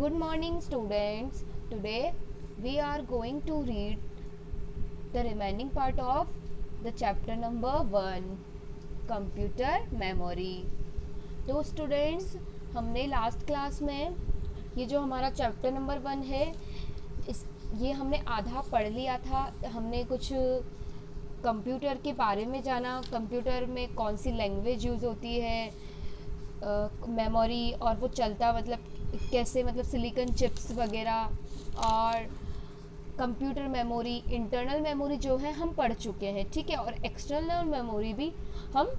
Good morning, students. Today we are going to read the remaining part of the chapter number 1, Computer Memory. तो students, हमने last class में ये जो हमारा chapter number 1 है ये हमने आधा पढ़ लिया था। हमने कुछ कंप्यूटर के बारे में जाना, कंप्यूटर में कौन सी लैंग्वेज यूज़ होती है, मेमोरी और वो चलता कैसे सिलिकॉन चिप्स वगैरह, और कंप्यूटर मेमोरी, इंटरनल मेमोरी जो है हम पढ़ चुके हैं, ठीक है। और एक्सटर्नल मेमोरी भी हम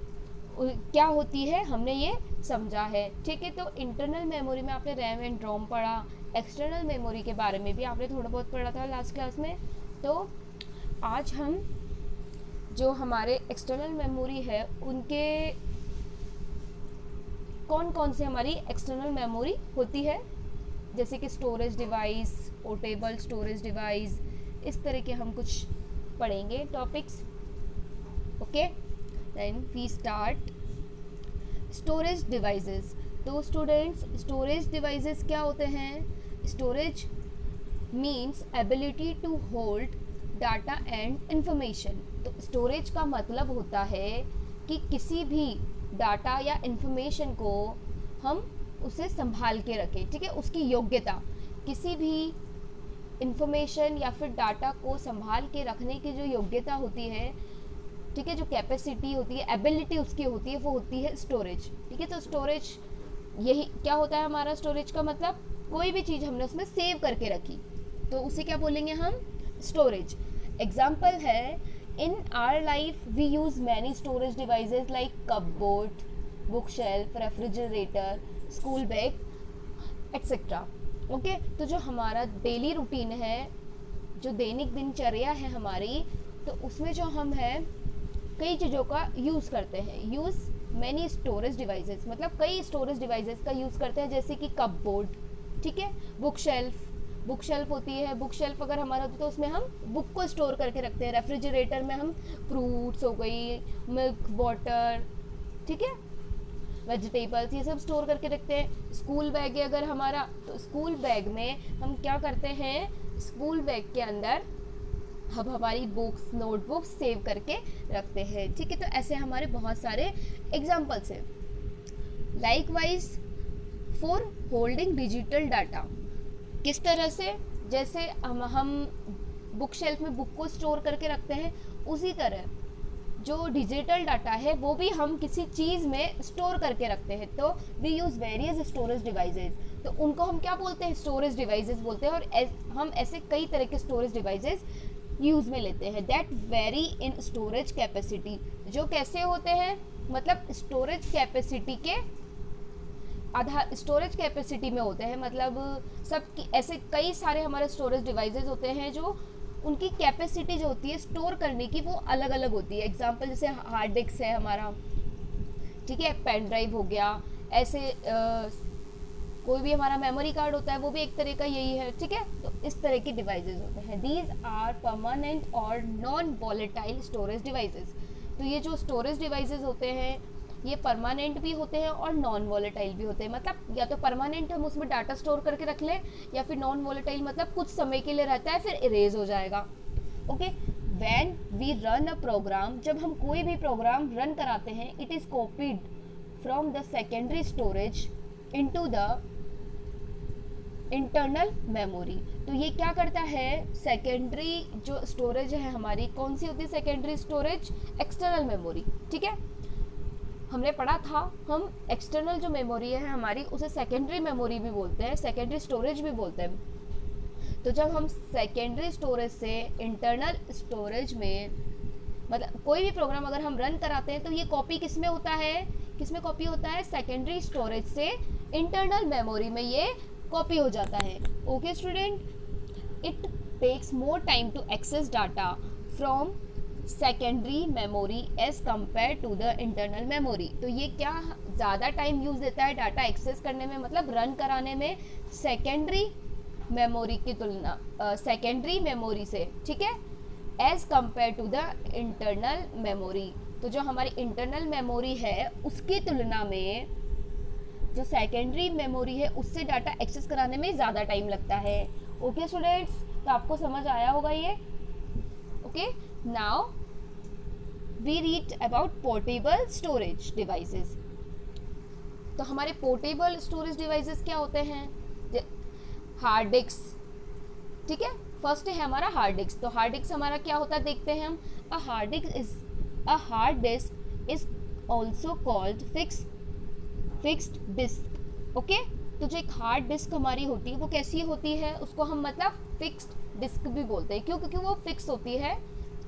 क्या होती है हमने ये समझा है, ठीक है। तो इंटरनल मेमोरी में आपने रैम एंड रोम पढ़ा, एक्सटर्नल मेमोरी के बारे में भी आपने थोड़ा बहुत पढ़ा था लास्ट क्लास में। तो आज हम जो हमारे एक्सटर्नल मेमोरी है उनके कौन कौन से हमारी एक्सटर्नल मेमोरी होती है, जैसे कि storage device, portable storage device, इस तरह के हम कुछ पढ़ेंगे topics. Okay, then we start storage devices. तो स्टूडेंट्स, स्टोरेज डिवाइसेस क्या होते हैं? Storage means ability to hold data and information. तो स्टोरेज का मतलब होता है कि किसी भी डाटा या इंफॉर्मेशन को हम उसे संभाल के रखें, ठीक है। उसकी योग्यता, किसी भी इंफॉर्मेशन या फिर डाटा को संभाल के रखने की जो योग्यता होती है, ठीक है, जो कैपेसिटी होती है, एबिलिटी उसकी होती है, वो होती है स्टोरेज, ठीक है। तो स्टोरेज यही क्या होता है हमारा स्टोरेज का मतलब, कोई भी चीज़ हमने उसमें सेव करके रखी तो उसे क्या बोलेंगे हम? स्टोरेज। एग्जाम्पल है, in our life we use many storage devices like cupboard, bookshelf, refrigerator, school bag, etc. Okay, तो जो हमारा डेली रूटीन है, जो दैनिक दिनचर्या है हमारी, तो उसमें जो हम है कई चीज़ों का यूज़ करते हैं। यूज़ मैनी स्टोरेज डिवाइसेस, मतलब कई स्टोरेज डिवाइसेस का यूज़ करते हैं, जैसे कि कपबोर्ड, ठीक है, बुक शेल्फ होती है। बुक शेल्फ अगर हमारा होती है तो उसमें हम बुक को स्टोर करके रखते हैं। रेफ्रिजरेटर में हम फ्रूट्स हो गई, मिल्क, वाटर, ठीक है, वेजिटेबल्स, ये सब स्टोर करके रखते हैं। स्कूल बैग है अगर हमारा, तो स्कूल बैग में हम क्या करते हैं? स्कूल बैग के अंदर हम हमारी बुक्स, नोटबुक्स सेव करके रखते हैं, ठीक है। तो ऐसे हमारे बहुत सारे एग्जाम्पल्स हैं। Likewise for holding digital data, किस तरह से? जैसे हम बुक शेल्फ में बुक को स्टोर करके रखते हैं, उसी तरह जो डिजिटल डाटा है वो भी हम किसी चीज़ में स्टोर करके रखते हैं। तो we use various storage devices, तो उनको हम क्या बोलते हैं? स्टोरेज डिवाइसेस बोलते हैं। और हम ऐसे कई तरह के स्टोरेज डिवाइसेस यूज़ में लेते हैं। That very in storage capacity, जो कैसे होते हैं, मतलब स्टोरेज कैपेसिटी के आधार, स्टोरेज कैपेसिटी में होते हैं। मतलब सब ऐसे कई सारे हमारे स्टोरेज डिवाइसेस होते हैं जो उनकी कैपेसिटी जो होती है स्टोर करने की, वो अलग अलग होती है। एग्जांपल जैसे हार्ड डिस्क है हमारा, ठीक है, पेन ड्राइव हो गया, ऐसे कोई भी हमारा मेमोरी कार्ड होता है, वो भी एक तरह का यही है, ठीक है। तो इस तरह के डिवाइसेस होते हैं। दीज आर परमानेंट और नॉन वॉलेटाइल स्टोरेज डिवाइसेस। तो ये जो स्टोरेज डिवाइसेस होते हैं ये परमानेंट भी होते हैं और नॉन वॉलेटाइल भी होते हैं। मतलब या तो परमानेंट हम उसमें डाटा स्टोर करके रख लें, या फिर नॉन वॉलेटाइल मतलब कुछ समय के लिए रहता है फिर इरेज हो जाएगा। Okay, when we run a program, जब हम कोई भी प्रोग्राम रन कराते हैं, it is copied from the secondary storage into the internal memory. तो ये क्या करता है? सेकेंडरी जो स्टोरेज है हमारी, कौन सी होती है सेकेंडरी स्टोरेज? एक्सटर्नल मेमोरी, ठीक है। हमने पढ़ा था, हम एक्सटर्नल जो मेमोरी है हमारी उसे सेकेंडरी मेमोरी भी बोलते हैं, सेकेंडरी स्टोरेज भी बोलते हैं। तो जब हम सेकेंडरी स्टोरेज से इंटरनल स्टोरेज में, मतलब कोई भी प्रोग्राम अगर हम रन कराते हैं तो ये कॉपी किस में होता है? किस में कॉपी होता है? सेकेंडरी स्टोरेज से इंटरनल मेमोरी में ये कॉपी हो जाता है। Okay student, it takes more time to access data from secondary memory as compare to the internal memory. तो ये क्या ज़्यादा टाइम यूज़ देता है डाटा एक्सेस करने में, मतलब रन कराने में, सेकेंडरी मेमोरी की तुलना, सेकेंडरी मेमोरी से, ठीक है, as compare to the internal memory. तो जो हमारी इंटरनल मेमोरी है उसकी तुलना में जो सेकेंडरी मेमोरी है उससे डाटा एक्सेस कराने में ज़्यादा टाइम लगता है। ओके स्टूडेंट्स, तो आपको समझ आया होगा ये। Okay, now we read about portable storage devices. तो हमारे पोर्टेबल स्टोरेज डिवाइसेस क्या होते हैं? हार्ड डिस्क, ठीक है। फर्स्ट है हमारा हार्ड डिस्क। तो हार्ड डिस्क हमारा क्या होता है देखते हैं हम। A hard disk is also called fixed disk. Okay, तो जो एक हार्ड डिस्क हमारी होती है वो कैसी होती है, उसको हम मतलब फिक्स्ड डिस्क भी बोलते हैं। क्यों? क्योंकि वो फिक्स होती है,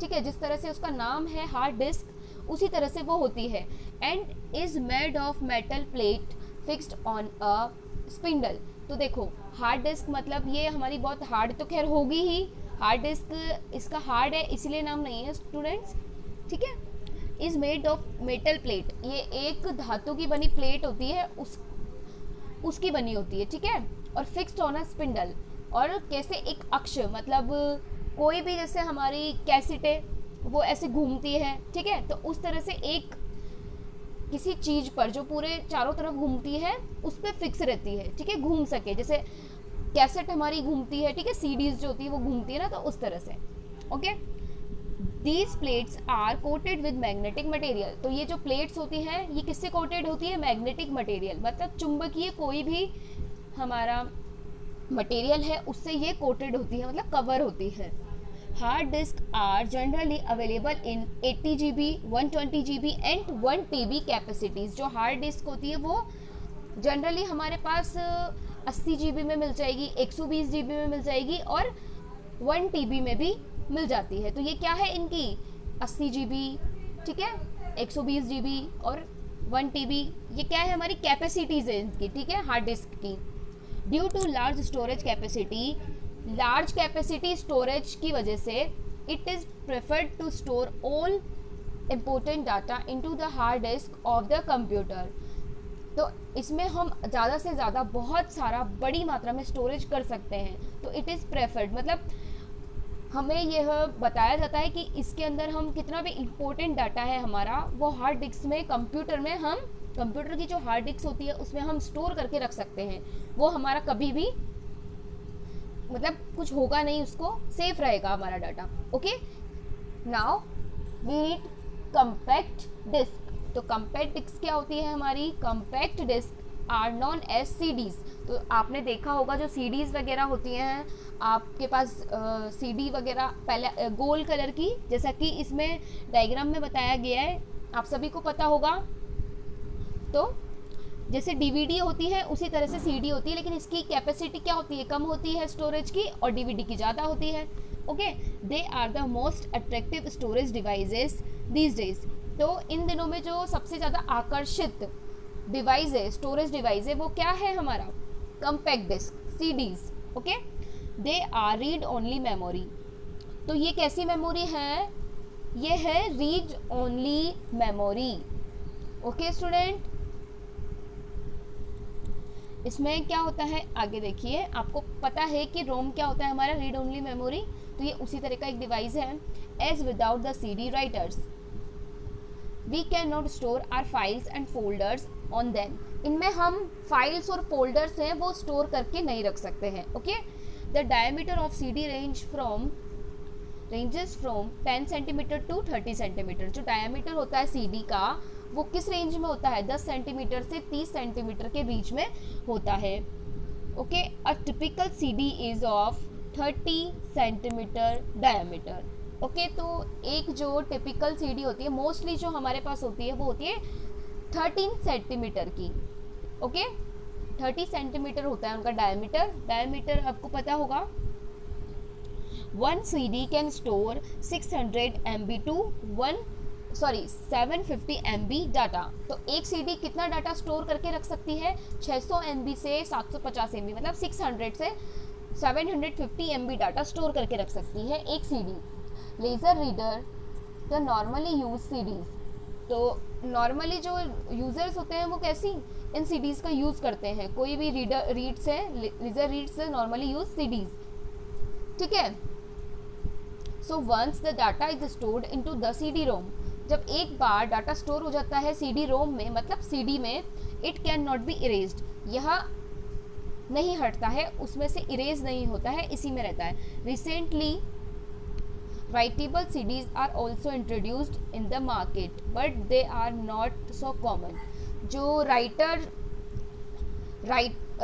ठीक है। जिस तरह से उसका नाम है हार्ड डिस्क, उसी तरह से वो होती है। And is made of metal plate fixed on a spindle. तो देखो, हार्ड डिस्क मतलब ये हमारी बहुत हार्ड तो खैर होगी ही। हार्ड डिस्क इसका हार्ड है इसलिए नाम नहीं है स्टूडेंट्स, ठीक है। Is made of metal plate, ये एक धातु की बनी प्लेट होती है, उसकी बनी होती है, ठीक है। और फिक्स्ड ऑन अ स्पिंडल, और कैसे एक अक्ष, मतलब कोई भी जैसे हमारी कैसेटें वो ऐसे घूमती है, ठीक है। तो उस तरह से एक किसी चीज पर जो पूरे चारों तरफ घूमती है उस पर फिक्स रहती है, ठीक है, घूम सके। जैसे कैसेट हमारी घूमती है, ठीक है, सीडीज जो होती है वो घूमती है ना, तो उस तरह से। Okay, these plates are coated with magnetic material. तो ये जो प्लेट्स होती हैं ये किससे कोटेड होती है? मैग्नेटिक मटेरियल, मतलब चुंबकीय कोई भी हमारा मटेरियल है उससे ये कोटेड होती है, मतलब कवर होती है। Hard disk are generally available in 80 GB, 120 GB and 1 TB capacities. जो हार्ड डिस्क होती है वो जनरली हमारे पास 80 GB में मिल जाएगी, 120 GB में मिल जाएगी और 1 TB में भी मिल जाती है। तो ये क्या है इनकी? 80 GB, ठीक है, 120 GB और 1 TB, ये क्या है? हमारी कैपेसिटीज़ है इनकी, ठीक है, हार्ड डिस्क की। Due to large storage capacity, large capacity storage की वजह से it is preferred to store all important data into the hard disk of the computer. तो इसमें हम ज़्यादा से ज़्यादा बहुत सारा बड़ी मात्रा में स्टोरेज कर सकते हैं। तो इट इज़ प्रेफर्ड, मतलब हमें यह बताया जाता है कि इसके अंदर हम कितना भी इम्पोर्टेंट डाटा है हमारा वो हार्ड डिस्क में, कंप्यूटर में, हम कंप्यूटर की जो हार्ड डिस्क होती है उसमें हम स्टोर करके रख सकते हैं। वो हमारा कभी भी मतलब कुछ होगा नहीं, उसको सेफ रहेगा हमारा data. Okay, now we need compact disk. तो कम्पैक्ट डिस्क क्या होती है हमारी? Compact disk are known as CDs. तो आपने देखा होगा जो सीडीज वगैरह होती हैं आपके पास, सीडी वगैरह पहले गोल कलर की, जैसा कि इसमें डायग्राम में बताया गया है, आप सभी को पता होगा। तो जैसे डीवीडी होती है उसी तरह से सीडी होती है, लेकिन इसकी कैपेसिटी क्या होती है? कम होती है स्टोरेज की, और डीवीडी की ज़्यादा होती है। Okay, they are the most attractive storage devices these days. तो इन दिनों में जो सबसे ज़्यादा आकर्षित डिवाइस है, स्टोरेज डिवाइस है, वो क्या है हमारा? Compact disk, CDs. Okay, they are read only memory. तो ये कैसी मेमोरी है? ये है read only memory. Okay student, इसमें क्या होता है आगे देखिए। आपको पता है कि रोम क्या होता है हमारा? Read only memory. तो ये उसी तरह का एक डिवाइस है। As without the CD writers we can not store our files and folders on them. इनमें हम फाइल्स और फोल्डर्स हैं वो स्टोर करके नहीं रख सकते हैं। Okay, the diameter of CD ranges from 10 centimetre to 30 centimetre. जो डायमीटर होता है सीडी का वो किस रेंज में होता है? 10 सेंटीमीटर से 30 सेंटीमीटर के बीच में होता है। Okay, a typical CD is of 30 centimetre diameter. Okay, तो एक जो टिपिकल सीडी होती है, मोस्टली जो हमारे पास होती है वो होती है 13 सेंटीमीटर की। ओके, 30 सेंटीमीटर होता है उनका डायमीटर। डायमीटर आपको पता होगा। 1 CD can store 600 MB to 750 MB data. तो एक सीडी कितना डाटा स्टोर करके रख सकती है? 600 MB से 750 MB, मतलब 600 से 750 MB डाटा स्टोर करके रख सकती है एक CD. Laser reader the normally use CDs. तो नॉर्मली जो यूज़र्स होते हैं वो कैसी इन सीडीज़ का यूज़ करते हैं? कोई भी रीडर रीड्स है, लेज़र रीड्स है नॉर्मली यूज सीडीज़, ठीक है। So once the data is stored into the CD ROM. जब एक बार डाटा स्टोर हो जाता है CD रोम में, मतलब CD में, it can not be erased, यह नहीं हटता है, उसमें से इरेज नहीं होता है, इसी में रहता है। Recently writable CDs are also introduced in the market but they are not so common। जो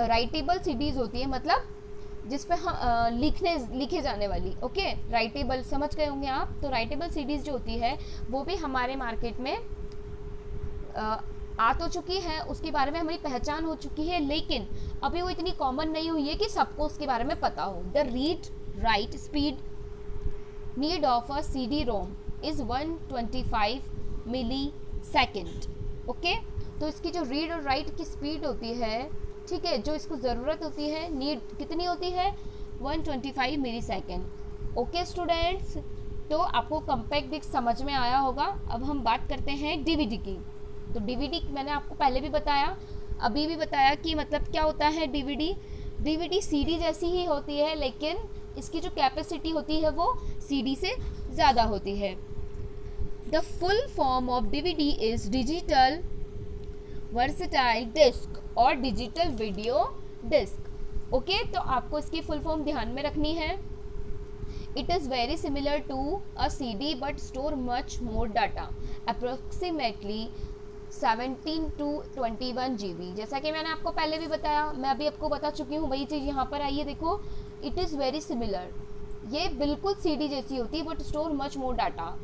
राइटेबल CDs होती है, मतलब जिस पे हम लिखे जाने वाली, ओके, राइटेबल समझ गए होंगे आप। तो राइटेबल CDs जो होती है वो भी हमारे मार्केट में आ तो चुकी है, उसके बारे में हमारी पहचान हो चुकी है, लेकिन अभी वो इतनी कॉमन नहीं हुई है कि सबको उसके बारे में पता हो। The read write speed need of a CD-ROM is 125 millisecond, okay. तो इसकी जो रीड और राइट की स्पीड होती है, ठीक है, जो इसको ज़रूरत होती है, नीड कितनी होती है, 125 मिली सेकेंड। ओके स्टूडेंट्स, तो आपको कॉम्पैक्ट डिस्क समझ में आया होगा। अब हम बात करते हैं DVD की। तो DVD मैंने आपको पहले भी बताया, अभी भी बताया कि मतलब क्या होता है DVD CD जैसी ही होती है, लेकिन इसकी जो कैपेसिटी होती है वो CD से ज़्यादा होती है। The full form of DVD is digital versatile disk और डिजिटल वीडियो डिस्क, ओके। तो आपको इसकी फुल फॉर्म ध्यान में रखनी है। It is very similar to a CD but store much more data, approximately 17 to 21 GB। जैसा कि मैंने आपको पहले भी बताया, मैं अभी आपको बता चुकी हूँ, वही चीज़ यहाँ पर आइए देखो। इट इज़ वेरी सिमिलर, ये बिल्कुल CD जैसी होती है but store much more data,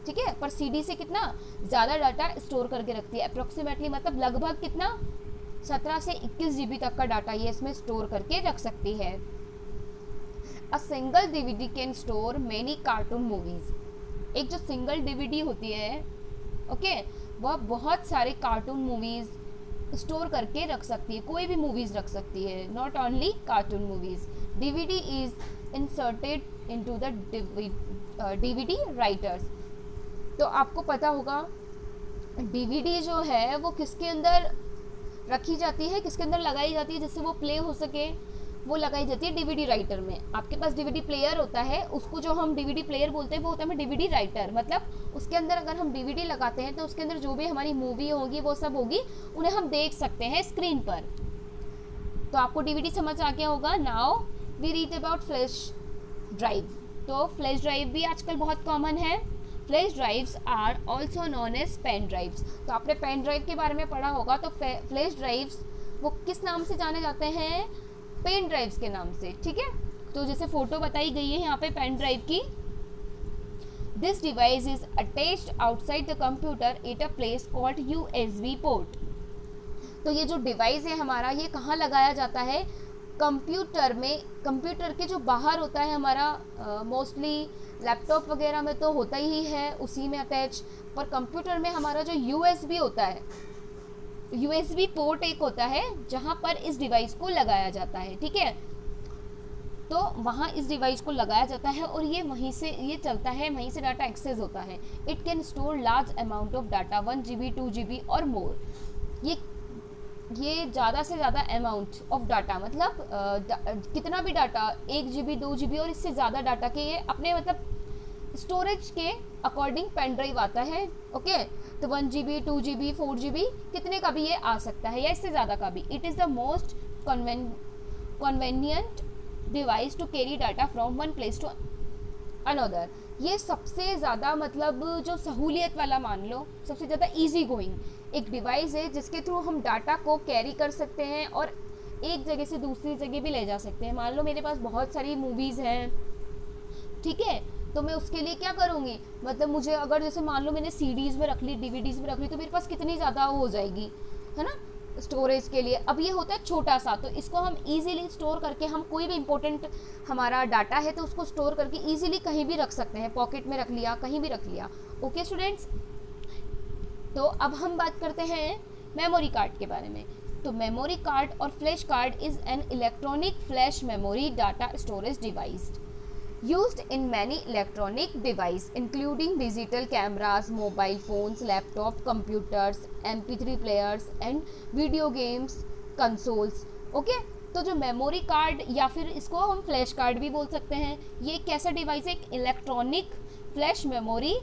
ठीक है, पर CD से कितना ज़्यादा डाटा स्टोर करके रखती है। अप्रोक्सीमेटली मतलब लगभग कितना 17 से 21 GB तक का डाटा ये इसमें स्टोर करके रख सकती है। A single DVD can store many cartoon movies. एक जो सिंगल DVD होती है, ओके, वह बहुत सारे कार्टून मूवीज़ स्टोर करके रख सकती है, कोई भी मूवीज़ रख सकती है, not only cartoon movies. DVD is inserted into the DVD writers. तो आपको पता होगा DVD जो है वो किसके अंदर रखी जाती है, किसके अंदर लगाई जाती है जिससे वो प्ले हो सके, वो लगाई जाती है DVD राइटर में। आपके पास DVD प्लेयर होता है, उसको जो हम DVD प्लेयर बोलते हैं वो होता है DVD राइटर, मतलब उसके अंदर अगर हम DVD लगाते हैं तो उसके अंदर जो भी हमारी मूवी होगी वो सब होगी, उन्हें हम देख सकते हैं स्क्रीन पर। तो आपको DVD समझ आ गया होगा। Now we read about flash drive. तो फ्लैश ड्राइव भी आजकल बहुत कॉमन है। Flash drives are also known as pen drives. तो आपने पेन ड्राइव के बारे में पढ़ा होगा। तो फ्लैश ड्राइव्स वो किस नाम से जाने जाते हैं, पेन ड्राइव्स के नाम से, ठीक है। तो जैसे फोटो बताई गई है यहाँ पे पेन ड्राइव की। This device is attached outside the computer at a place called USB port. तो ये जो डिवाइस है हमारा, ये कहाँ लगाया जाता है, कंप्यूटर में। कंप्यूटर के जो बाहर होता है हमारा, मोस्टली लैपटॉप वगैरह में तो होता ही है, उसी में अटैच, पर कंप्यूटर में हमारा जो USB होता है, USB पोर्ट एक होता है जहाँ पर इस डिवाइस को लगाया जाता है, ठीक है। तो वहाँ इस डिवाइस को लगाया जाता है और ये वहीं से ये चलता है, वहीं से डाटा एक्सेस होता है। It can store large amount of data, 1 GB 2 GB और मोर। ये ज़्यादा से ज़्यादा अमाउंट ऑफ डाटा, मतलब कितना भी डाटा, 1 GB 2 GB और इससे ज़्यादा डाटा के ये अपने मतलब स्टोरेज के अकॉर्डिंग पेन ड्राइव आता है, ओके। तो 1 GB 2 GB 4 GB कितने का भी ये आ सकता है या इससे ज़्यादा का भी। It is the most convenient device to carry data from one place to another. ये सबसे ज़्यादा मतलब जो सहूलियत वाला, मान लो सबसे ज़्यादा ईजी गोइंग एक डिवाइस है जिसके थ्रू हम डाटा को कैरी कर सकते हैं और एक जगह से दूसरी जगह भी ले जा सकते हैं। मान लो मेरे पास बहुत सारी मूवीज़ हैं, ठीक है, तो मैं उसके लिए क्या करूँगी, मतलब मुझे अगर जैसे मान लो मैंने CDs में रख ली, DVDs में रख ली, तो मेरे पास कितनी ज़्यादा हो जाएगी, है ना, स्टोरेज के लिए। अब ये होता है छोटा सा, तो इसको हम इजीली स्टोर करके, हम कोई भी इंपॉर्टेंट हमारा डाटा है तो उसको स्टोर करके इजीली कहीं भी रख सकते हैं, पॉकेट में रख लिया, कहीं भी रख लिया, ओके स्टूडेंट्स। तो अब हम बात करते हैं मेमोरी कार्ड के बारे में। तो मेमोरी कार्ड और flash card is an electronic flash memory data storage device used in many electronic device including digital cameras, mobile phones, laptop, computers, MP3 players and video games consoles, okay। तो जो memory card या फिर इसको हम flash card भी बोल सकते हैं, ये एक कैसा डिवाइस है, एक electronic flash memory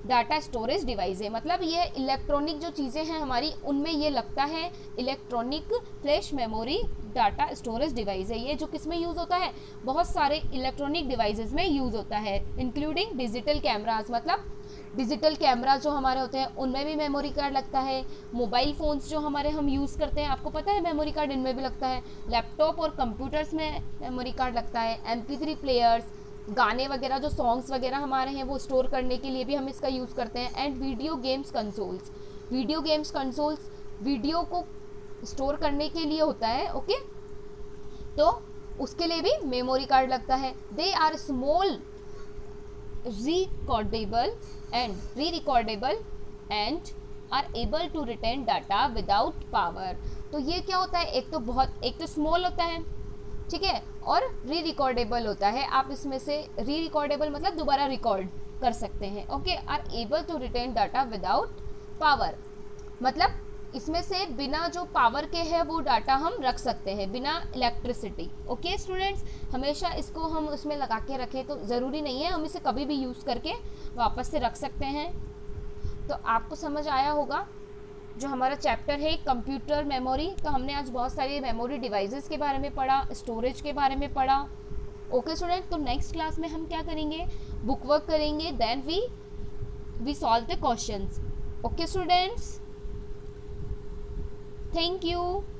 data storage device है, मतलब ये इलेक्ट्रॉनिक जो चीज़ें हैं हमारी उनमें ये लगता है electronic flash memory data storage device है। ये जो किस में यूज़ होता है, बहुत सारे इलेक्ट्रॉनिक डिवाइसेस में यूज़ होता है, इंक्लूडिंग डिजिटल कैमराज, मतलब डिजिटल कैमरा जो हमारे होते हैं उनमें भी मेमोरी कार्ड लगता है। मोबाइल फ़ोन्स जो हमारे हम यूज़ करते हैं, आपको पता है मेमोरी कार्ड इनमें भी लगता है। लैपटॉप और कंप्यूटर्स में मेमोरी कार्ड लगता है। MP3 प्लेयर्स, गाने वगैरह जो सॉन्ग्स वगैरह हमारे हैं वो स्टोर करने के लिए भी हम इसका यूज़ करते हैं। And video games consoles, video games consoles video को स्टोर करने के लिए होता है, ओके, तो उसके लिए भी मेमोरी कार्ड लगता है। They are small recordable and re-recordable and are able to retain data without power। तो ये क्या होता है, एक तो स्मॉल होता है, ठीक है, और री रिकॉर्डेबल होता है। आप इसमें से री रिकॉर्डेबल मतलब दोबारा रिकॉर्ड कर सकते हैं, okay. Are able to retain data without power, मतलब इसमें से बिना जो पावर के है वो डाटा हम रख सकते हैं, बिना इलेक्ट्रिसिटी, ओके स्टूडेंट्स। हमेशा इसको हम उसमें लगा के रखें तो ज़रूरी नहीं है, हम इसे कभी भी यूज़ करके वापस से रख सकते हैं। तो आपको समझ आया होगा जो हमारा चैप्टर है कंप्यूटर मेमोरी, तो हमने आज बहुत सारी मेमोरी डिवाइसेस के बारे में पढ़ा, स्टोरेज के बारे में पढ़ा, ओके स्टूडेंट। तो नेक्स्ट क्लास में हम क्या करेंगे, बुक वर्क करेंगे, then we solve the questions, okay students. Thank you.